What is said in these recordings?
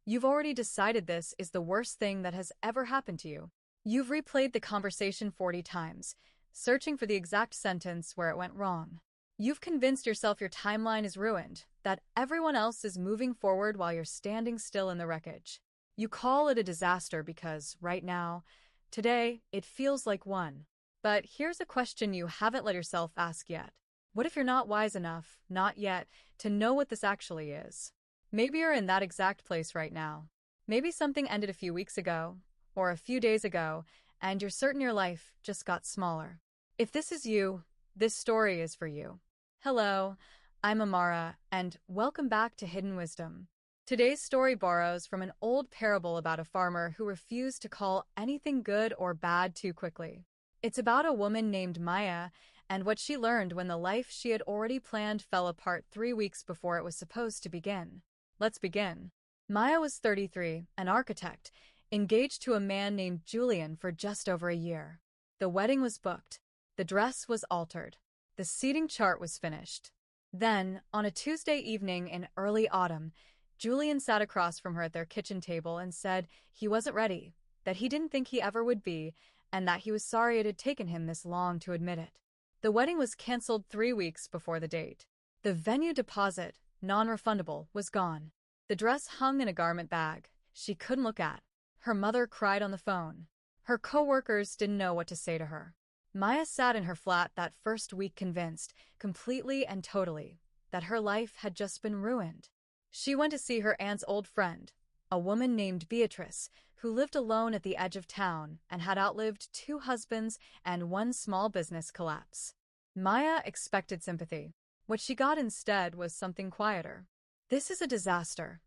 You've already decided this is the worst thing that has ever happened to you. You've replayed the conversation 40 times, searching for the exact sentence where it went wrong. You've convinced yourself your timeline is ruined, that everyone else is moving forward while you're standing still in the wreckage. You call it a disaster because, right now, today, it feels like one. But here's a question you haven't let yourself ask yet. What if you're not wise enough, not yet, to know what this actually is? Maybe you're in that exact place right now. Maybe something ended a few weeks ago, or a few days ago, and you're certain your life just got smaller. If this is you, this story is for you. Hello, I'm Amara, and welcome back to Hidden Wisdom. Today's story borrows from an old parable about a farmer who refused to call anything good or bad too quickly. It's about a woman named Maya and what she learned when the life she had already planned fell apart 3 weeks before it was supposed to begin. Let's begin. Maya was 33, an architect, engaged to a man named Julian for just over a year. The wedding was booked. The dress was altered. The seating chart was finished. Then, on a Tuesday evening in early autumn, Julian sat across from her at their kitchen table and said he wasn't ready, that he didn't think he ever would be, and that he was sorry it had taken him this long to admit it. The wedding was canceled 3 weeks before the date. The venue deposit, non-refundable, was gone. The dress hung in a garment bag she couldn't look at. Her mother cried on the phone. Her co-workers didn't know what to say to her. Maya sat in her flat that first week convinced, completely and totally, that her life had just been ruined. She went to see her aunt's old friend, a woman named Beatrice, who lived alone at the edge of town and had outlived 2 husbands and 1 small business collapse. Maya expected sympathy. What she got instead was something quieter. "This is a disaster,"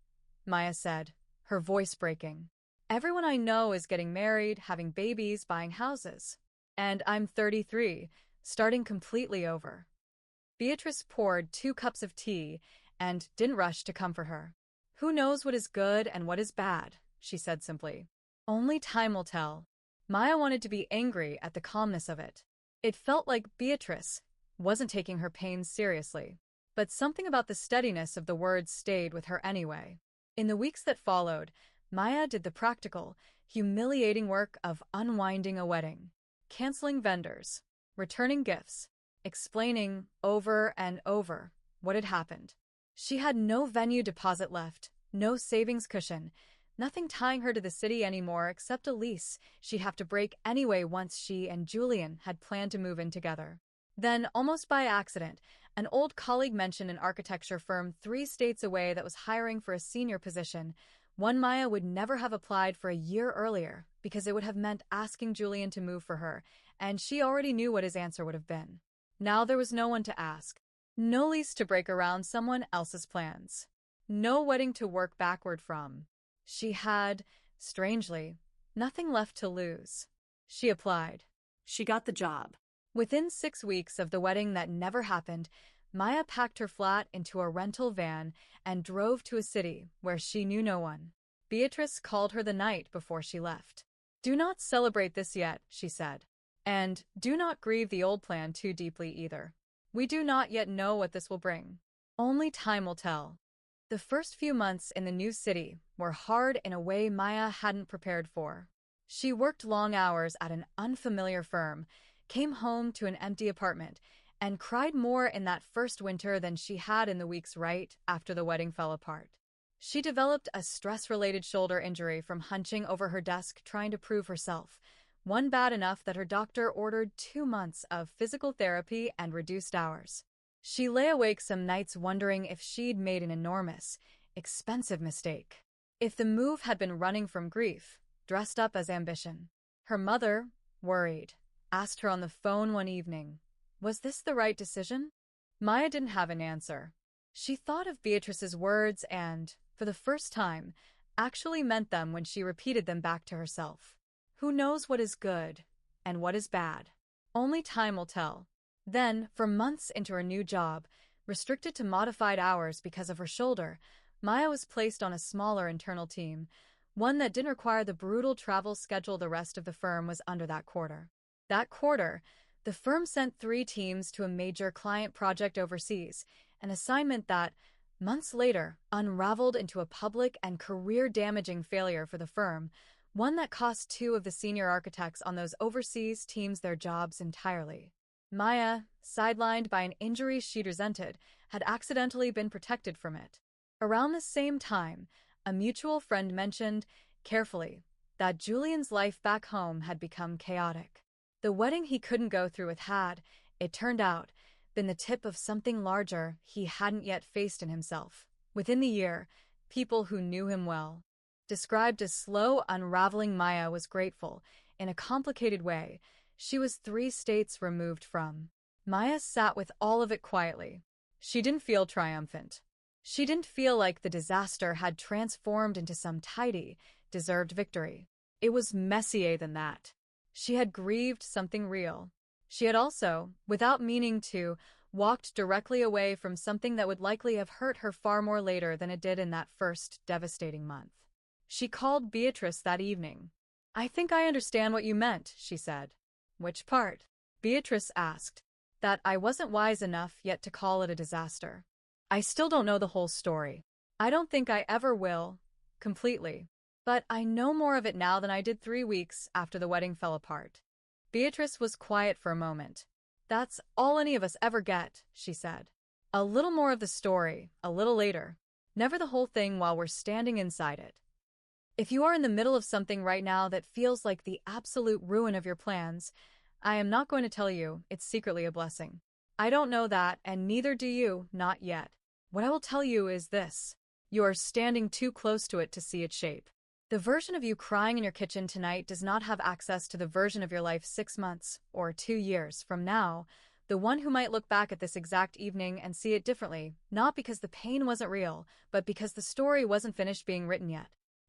Maya said, her voice breaking. "Everyone I know is getting married, having babies, buying houses. And I'm 33, starting completely over." Beatrice poured 2 cups of tea and didn't rush to comfort her. "Who knows what is good and what is bad," she said simply. "Only time will tell." Maya wanted to be angry at the calmness of it. It felt like Beatrice wasn't taking her pain seriously. But something about the steadiness of the words stayed with her anyway. In the weeks that followed, Maya did the practical, humiliating work of unwinding a wedding, canceling vendors, returning gifts, explaining over and over what had happened. She had no venue deposit left, no savings cushion, nothing tying her to the city anymore except a lease she'd have to break anyway once she and Julian had planned to move in together. Then, almost by accident, an old colleague mentioned an architecture firm 3 states away that was hiring for a senior position, one Maya would never have applied for a year earlier because it would have meant asking Julian to move for her, and she already knew what his answer would have been. Now there was no one to ask. No lease to break around someone else's plans. No wedding to work backward from. She had, strangely, nothing left to lose. She applied. She got the job. Within 6 weeks of the wedding that never happened, Maya packed her flat into a rental van and drove to a city where she knew no one. Beatrice called her the night before she left. "Do not celebrate this yet," she said. "And do not grieve the old plan too deeply either. We do not yet know what this will bring. Only time will tell." The first few months in the new city were hard in a way Maya hadn't prepared for. She worked long hours at an unfamiliar firm, came home to an empty apartment, and cried more in that first winter than she had in the weeks right after the wedding fell apart. She developed a stress-related shoulder injury from hunching over her desk trying to prove herself, one bad enough that her doctor ordered 2 months of physical therapy and reduced hours. She lay awake some nights wondering if she'd made an enormous, expensive mistake. If the move had been running from grief, dressed up as ambition. Her mother, worried, asked her on the phone one evening, was this the right decision? Maya didn't have an answer. She thought of Beatrice's words and, for the first time, actually meant them when she repeated them back to herself. Who knows what is good and what is bad? Only time will tell. Then, for months into her new job, restricted to modified hours because of her shoulder, Maya was placed on a smaller internal team, one that didn't require the brutal travel schedule the rest of the firm was under that quarter. That quarter, the firm sent 3 teams to a major client project overseas, an assignment that, months later, unraveled into a public and career-damaging failure for the firm, one that cost two of the senior architects on those overseas teams their jobs entirely. Maya, sidelined by an injury she'd resented, had accidentally been protected from it. Around the same time, a mutual friend mentioned, carefully, that Julian's life back home had become chaotic. The wedding he couldn't go through with had, it turned out, been the tip of something larger he hadn't yet faced in himself. Within the year, people who knew him well described as slow unraveling. Maya was grateful, in a complicated way. She was 3 states removed from. Maya sat with all of it quietly. She didn't feel triumphant. She didn't feel like the disaster had transformed into some tidy, deserved victory. It was messier than that. She had grieved something real. She had also, without meaning to, walked directly away from something that would likely have hurt her far more later than it did in that first devastating month. She called Beatrice that evening. "I think I understand what you meant," she said. "Which part?" Beatrice asked. "That I wasn't wise enough yet to call it a disaster. I still don't know the whole story. I don't think I ever will, completely. But I know more of it now than I did 3 weeks after the wedding fell apart." Beatrice was quiet for a moment. "That's all any of us ever get," she said. "A little more of the story, a little later. Never the whole thing while we're standing inside it. If you are in the middle of something right now that feels like the absolute ruin of your plans, I am not going to tell you it's secretly a blessing. I don't know that, and neither do you, not yet. What I will tell you is this: you are standing too close to it to see its shape. The version of you crying in your kitchen tonight does not have access to the version of your life 6 months or 2 years from now, the one who might look back at this exact evening and see it differently, not because the pain wasn't real, but because the story wasn't finished being written yet.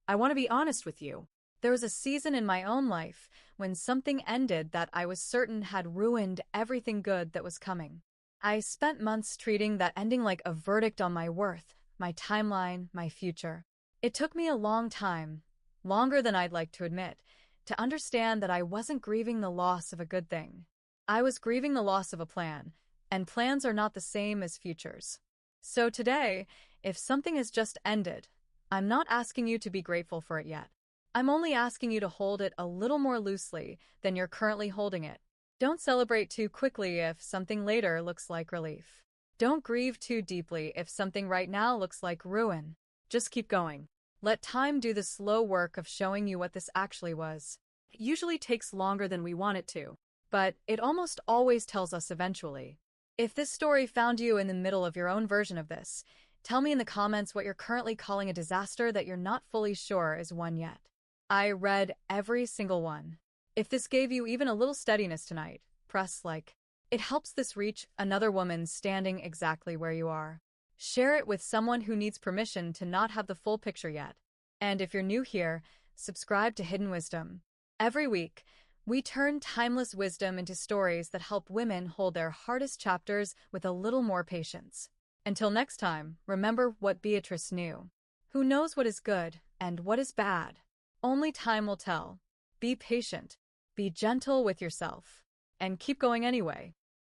I want to be honest with you. There was a season in my own life when something ended that I was certain had ruined everything good that was coming. I spent months treating that ending like a verdict on my worth, my timeline, my future. It took me a long time, longer than I'd like to admit, to understand that I wasn't grieving the loss of a good thing. I was grieving the loss of a plan, and plans are not the same as futures. So today, if something has just ended, I'm not asking you to be grateful for it yet. I'm only asking you to hold it a little more loosely than you're currently holding it. Don't celebrate too quickly if something later looks like relief. Don't grieve too deeply if something right now looks like ruin. Just keep going. Let time do the slow work of showing you what this actually was. It usually takes longer than we want it to, but it almost always tells us eventually. If this story found you in the middle of your own version of this, tell me in the comments what you're currently calling a disaster that you're not fully sure is one yet. I read every single one. If this gave you even a little steadiness tonight, press like. It helps this reach another woman standing exactly where you are. Share it with someone who needs permission to not have the full picture yet. And if you're new here, subscribe to Hidden Wisdom. Every week, we turn timeless wisdom into stories that help women hold their hardest chapters with a little more patience. Until next time, remember what Beatrice knew. Who knows what is good and what is bad? Only time will tell. Be patient, be gentle with yourself, and keep going anyway.